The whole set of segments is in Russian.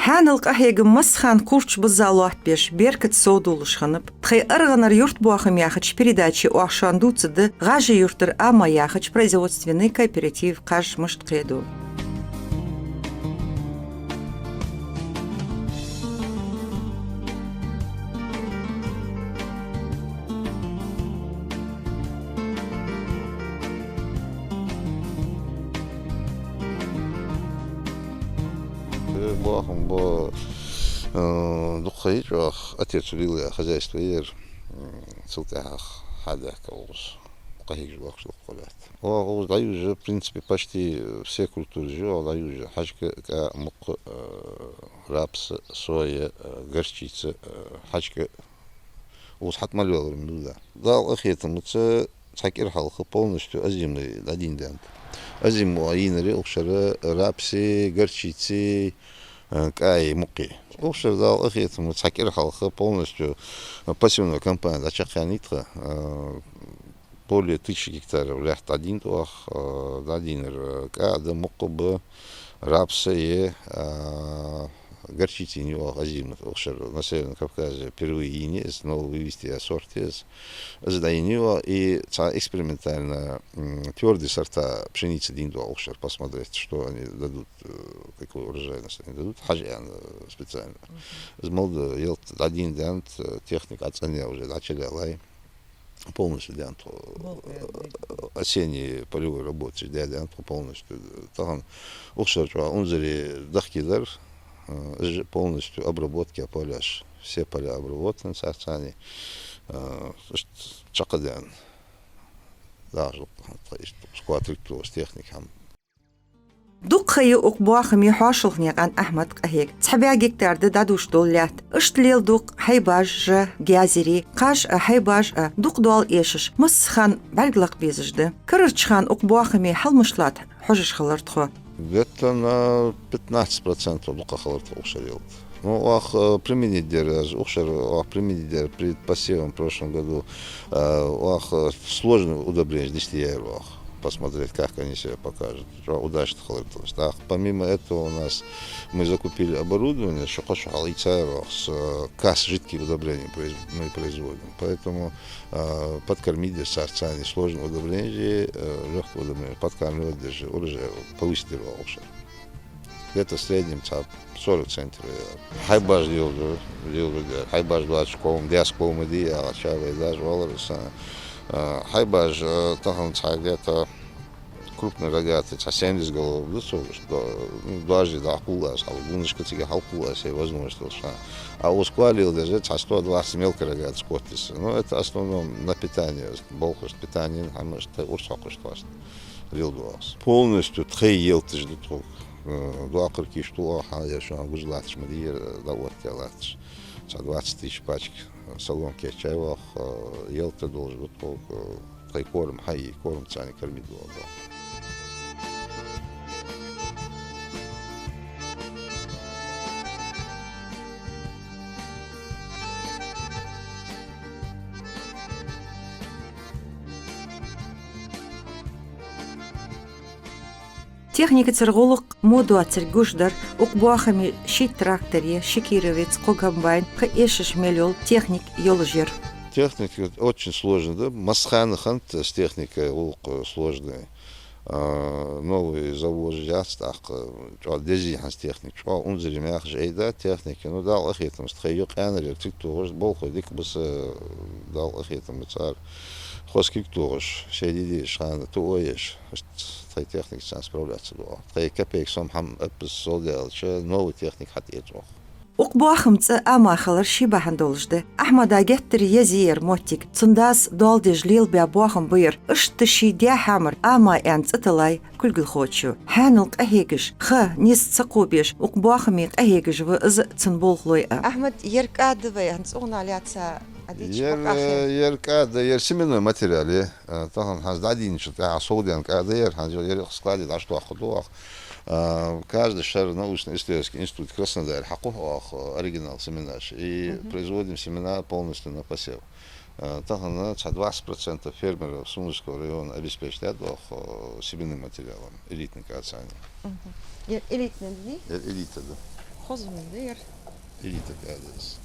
Ханылк ахеги масхан курч базалуат беш беркет содулышханып. Тхай арганар юрт буахам яхач передачи уахшандуцыды гажи юртыр ама яхач производственный кооператив каш мышт кеду. Бахом, бо духаич, отец убил хозяйство ир, целтях хадах каус, кахик жуах что колят. О, даю же, в принципе, почти все культуры жил, даю же, хачка, мук, рапс, соя, горчица, хачка, усхат малювал да. Дал ахетам, это цакир халха полностью азимный один день. Азиму аинери, укшара, рапси, горчицы, кай, муки. Укшар дал ахетам, цакир халха полностью пассивная компания, дачаханитха, более 1000 гектаров, лехт один туах, дадинер, да мукуб, рапси, горчицы не азимных, укшар на Северном Кавказе впервые инес, но вывести ассорты задайнего и экспериментально твердые сорта пшеницы диндуа укшар посмотреть, что они дадут, какую урожайность они дадут, хажиан специально. Из молода ел один дент, техника оценила уже начали лай. Полностью дент осенние полевой работы дент полностью. Там укшар унзери дахкидар полностью обработки поляж. Все поля обработаны сорцами. Чакадян. Даже скватриту с техником. Дукхай уқбуахами хашылғнеған Ахмад қахек. Цабя гектарды дадуш доллят.Ыштлел дуқ хайбаж гязери. Қаш хайбаж дуқ дуал ешіш. Мысхан бәлгілақ безіжді. Кірірчхан уқбуахами халмышлат. Хожиш халартху. Где-то на 15% дуқа халартху ушарил. Ну, применить деревья, применить перед посевом в прошлом году, сложное удобрение 10 евро. Посмотреть, как они себя покажут. Удачно халатилось. Помимо этого у нас мы закупили оборудование, что с касс жидких удобрений мы производим. Поэтому подкормить сорцами сложное удобрение, легкое удобрение, подкармливать даже урожай, повысить его ушар. Где-то в среднем 40 центов. Хайбаж делал, хайбаж 20 школам, 10 школам иди, а чавы даже валерса. Хайбаж там где-то крупный рогатый, 70 голов, даже до акулас, а гунышка тебе халкулас, и возможность, а усквалил даже 120 мелкий рогатый скотисы. Ну, это в основном на питание, болхост питание, а может, урсакост вас, вилдуас. Полностью тхей ел ты ждут. Два кырки штука, я что гужлатш, мадир, давот телатш, 20 тысяч пачек соломки чаевах, ел ты должен вот пол, хай корм, хай корм цани кормить было. Техника церголық моду ацергушдар, уқбуахами щит тракторе, шикировец, комбайн, ешиш мелел, техник йоложер. Техника очень сложная, да? Масханахан с техникой сложная. Новый завод жаст, дези с техник. Он заремях жейда техники. Ну дал ахитам, стхайок анер, тиктуш, болхо дик бас дал ахитам цар. Хоскик туш, шейди шан туоеш. Той техник сам справляться было. Той копейк сам хам эпизод делал, что новый техник хотел. Уқбуахымцы амахалар шибахан должды. Ахмада геттер езиер мотик. Цундас долдыж лил биабуахым быйр. Ыштыши дя хамар. Ама янц ытылай күлгіл хочу. Ханылк ахегіш. Ха нес цақубеш. Уқбуахымик ахегіш выыз цынболхлой. Ахмад еркадывай. Ханс угналяться. Ер семенной материале. Тахан ханс дадин что-то асолдян када ер ханс ер складит а что ходуах. Каждый шар научно-исследовательский институт Краснодар хакуах оригинал семенаж и производим семена полностью на посев. Тахан 20% фермеров Сумского района обеспечивают семенным материалом элитной кацани. Элитный, элита, да. خذ من دير элита кадес.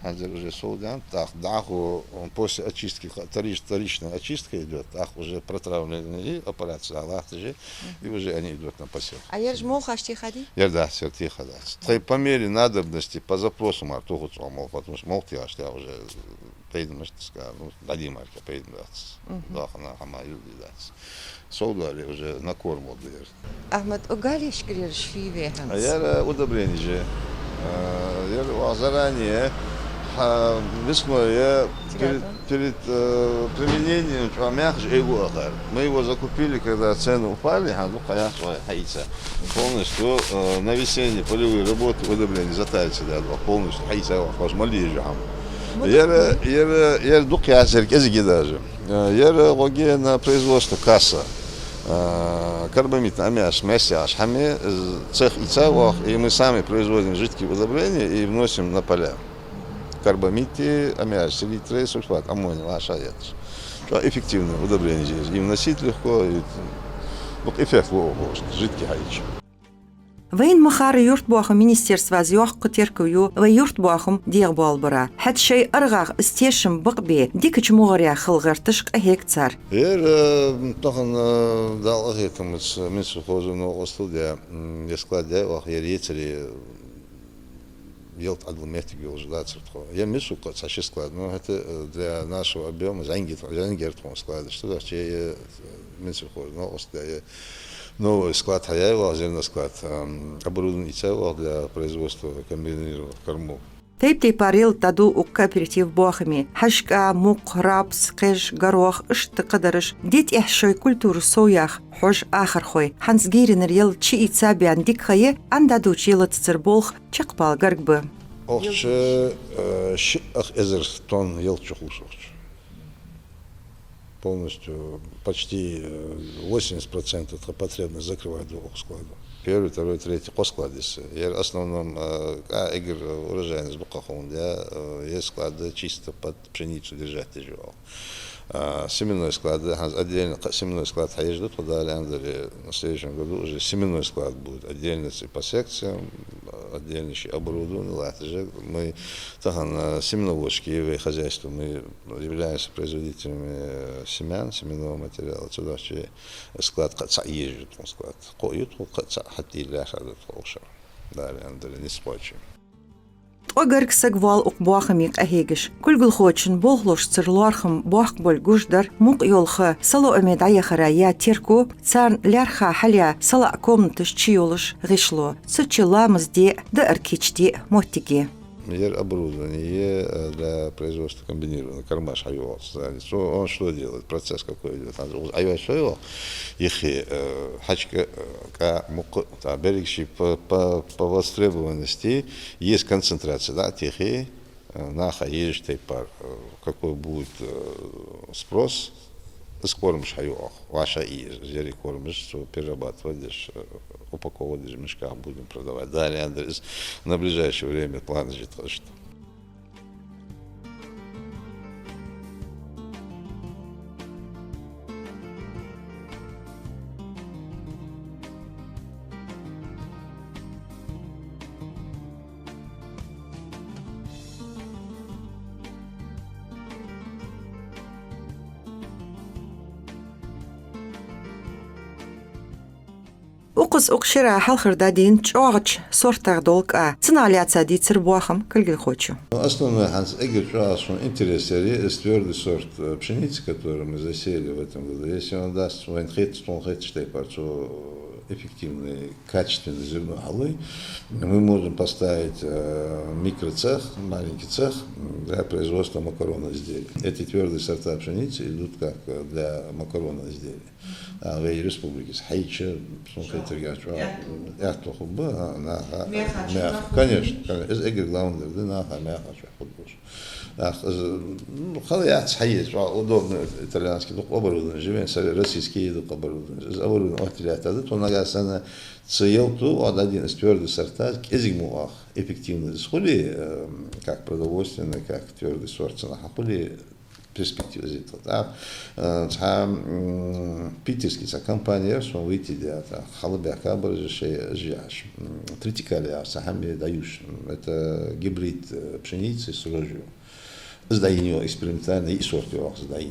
Хазер уже солдат, так, даху, после очистки, вторичная очистка идет, так уже протравленные операции, Аллахтажи, и уже они идут на посев. А я ж моха шти ходи? Да, все тихо, да. По мере надобности, по запросу, мартуху мол, потому что мол, я уже поедем, ну, дадим марки, поедем, да, на хамаю, да. Солдаты уже на корму дают. Ахмед, угалиш гриш фи веханс. А я удобрение же. Я заранее весной я перед применением мы его закупили, когда цены упали, полностью на весенние полевые работы удобрения затарится, полностью я дух я серкези даже. Я логи на производство касса. Карбамид, аммиак, мясяш, хами, цех и цевах, и мы сами производим жидкие удобрения и вносим на поля. Карбамид, аммиак, селитры, сульфат, аммоний, ашаят. Эффективное удобрение здесь. И вносить легко, и вот эффект жидкий хаич. وين مخار يرتبوخم министерство زيوخ قتيركويو ويرتبوخم ديغ بالبرا حد شيء أرغاغ استيشم بقبي ديكش مغريا خلغر تشق أهيك تار طبعا دال أهيتم من سخوزو نو أستوديا يسклад дяйлах я рецери делать агломертик белждаться. Я мишу саши склад, но это для нашего объема зангертон склад. Что значит я мишу хожу, но остальное новый склад хаяева, озерный склад, оборудование целого для производства комбинированных кормов. تيبتي باريل تدو وكابريتيف بوخمي حشكا موق رابس قش غروخ اشت قدرش ديت احشوي كولتور صوياخ حوش آخر خوي حنس جيرن ريال تشي اتسابي عن ديك خيه عند دو تشيلة تسربولخ تشقبال غرقب أخش شيء ازر тон елчухушوخ. Полностью почти 80% потребность закрывает двух складов. Первый, второй, третий по складисе. Я в основном игр урожайность букахон, есть склады чисто под пшеницу держать тяжело. Семенной склад, отдельно семенной склад ждут, куда в следующем году уже семенной склад будет отдельно по секциям, отдельно еще оборудование. Мы на семеноводческие хозяйства мы являемся производителями семян, семенного материала. Сюда склад ездит, склад коют, хотели ляхадут лучше. Далее, не спорчим. وغرق سقوال بواخميق أهيجش كل خوتشن بوغلوش ترلوارخم بواخبول جوشدر موق يولخ صلو أميد عيا خرايا تيركو تسان لارخا حليا صلا كوم تشيولش غشلو سوتشي لامز دي دأركيش دي موتيكي Оборудование для производства комбинированного корма шайо. Он что делает? Процесс какой идет? Айва шайо, их хачка берегший по востребованности есть концентрация, да, тихи наха ежь тайпар. Какой будет спрос? Скормишь хайо, ваша ежь, зери кормишь, что перерабатывать, упаковывать в мешках будем продавать. Далее на ближайшее время план же то, что. وقص أقشرة حلخر دادين تشوغش صورتك دولك تناليات دي تربوخم كل خوتشو. Основной ханс эгер что интересует твердый сорт пшеницы, который мы засеяли в этом году. Если он даст свой хит, что эффективный, качественный зерно галой, мы можем поставить микроцех, маленький цех для производства макаронных изделий. Эти твердые сорта пшеницы идут как для макаронных изделий. А в республике с Хайча, конечно, из эгер главных, наха, мяха, خلاص حيز удобно итальянский оборудование, живем российский оборудование, оборудование отелятады, то нагасана цейлту один из твердых сортов эзигмуах эффективно исходи как продовольственный, как твердый сорт, нахули перспектива зитла. Питерский компания, что выйти где-то, халабяка баржи жияш. Тритикалия, сахами даюш. Это гибрид пшеницы с рожью. Сдаинio экспериментально и сортио сдаи.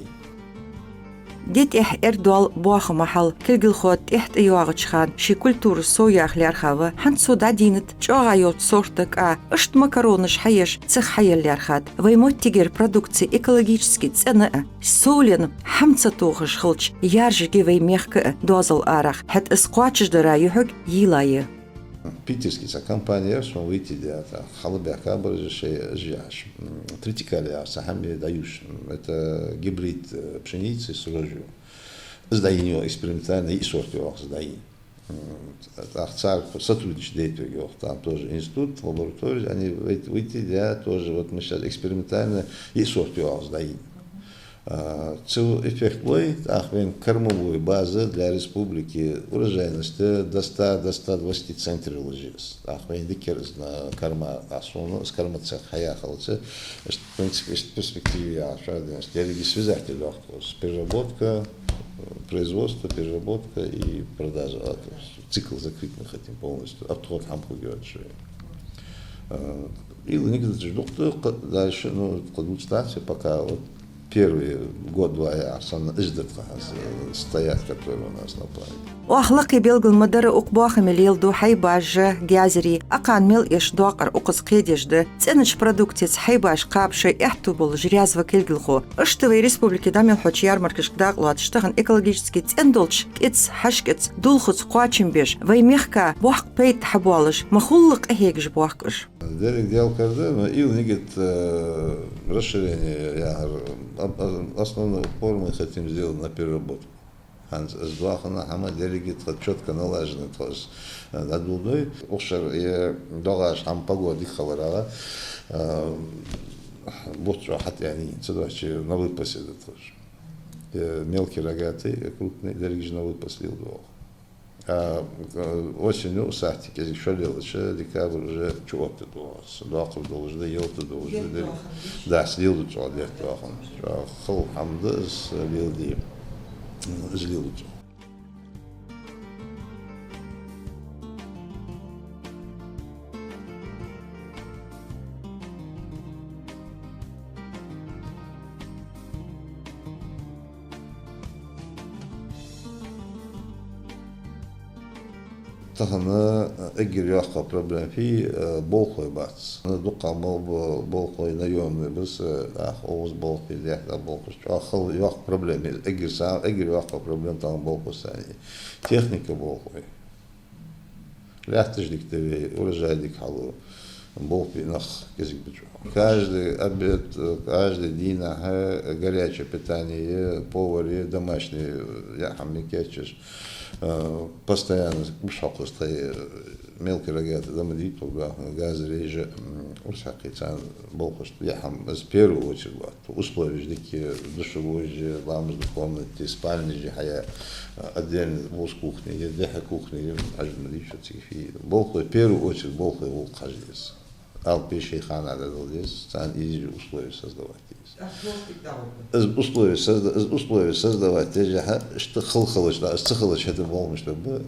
ديت إردوال بواخ محل كل خود يواغشخان شي كولتور صويا خليار خاوة حن صودا دينت شاغايوت صورتك اشت مكرونش حيش تسخ حيال ليارخات ويموت تيجر продукции экологически цены солен حمца توغش خلش يارج جيوي ميخك دوزل آرخ حت اسقواتش درا يحق يلاي Питерский компания, что выйти где-то, халабяка баржи жияш. Тритикалия, сахами даюш. Это гибрид пшеницы с рожью. Сдаинio экспериментально и сортио сдаи. Ахцар сотрудничает там тоже институт, лаборатория, они выйти где тоже, вот мы сейчас экспериментально и сортио сдаи. Цел эффект лоит, кормовой базы для республики урожайности до 100-120 центнеров ложилось. Дикерс на корма асуну, с корма цех хаяхалцы. В принципе, в перспективе я связать легко с переработка, производство, переработка и продажа. Цикл закрыть мы хотим полностью. Отход хамку делать. И некоторые ждут дальше, консультации пока вот первый год-два стоят, которые у нас на плане. وأخلاقي بيلقل مدر أقباخ مليل دو حيباج جازري أقان ميل إش دوقر أقص قيديش ده تسنش برودكتيس حيباج قابشي احتوبل جرياز وكيلقلخو اشتوي ريسبوبليكي داميل خوش يارمركش داقلات اشتغن إكولوجيسكي تسندولش كيتس حشكتس دولخوز قواتشن بيش ويميخكا بوحق بيت حبوالش مخلق أهيكش بوحقش Дерек дел кардена и негит расширение. Основной упор мы хотим сделать на переработку. С двахана хама дерегит четко налажено. То есть над водой ошер и догаш хам погоди халарала. Бутро хатяни. Цедачи на выпасе тоже. Мелкие рогатые, крупные дерегиш на выпас лил двох. Осенью сахтик, если что делать, декабрь уже чего-то должен, должен, елты должен. Да, слил до чего делать, хол хамда слил ди, слил до чего. تهنا أجر ياخذ problem في بولخوي بس أنا دقة مال بولخوي نيوم بس أوز بولخوي ده بولخوش أخذ ياخذ problem أجر سام أجر ياخذ problem تام بولخوس ثاني تكنيك بولخوي لا تجدك تبي ولا جادك حلو بولخوي نخ كذي بتشوف каждый день горячее питание поваре домашний я хамни кечешь постоянно мушаку стоит мелкие рогаты дома дитога газ реже урсакицан болхош я хам с первую очередь условия дикие душевой же ламж в комнате спальни же хая отдельно воз кухни еда кухни ажно еще цифи болхо в первую очередь болхо его каждый пищи хана дадулись сан изи условия создавать условия создавать что хлхалыш да схалыш это волны чтобы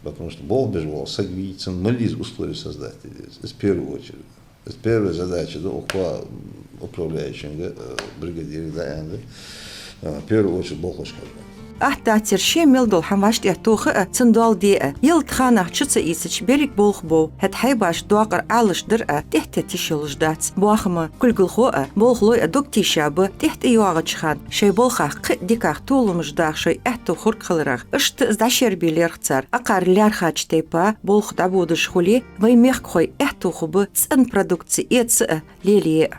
потому что бол без вол сагвицен мализ условия создать в первую очередь это первая задача до управляющего бригадира да в первую очередь болхош أحتى ترشي ميلدول حماشت يحتوخ تندال دي يلت خانة شتس إيسش بيرك بولخ بو هت حيباش دواقر عالش درقة تحت تشيلش دات بواخما كل قلخوة بولخلوي أدوك تيشاب تحت يواغج خان شي بولخا قد ديكاخ طول مجداخ شي احتو خورك خلراخ اشت ازداشير بيلير خطار أقار ليارخاج تيبا بولخ دابودش خولي ويميخ خوي احتو خوب تسن برودكتي إيتس ليلي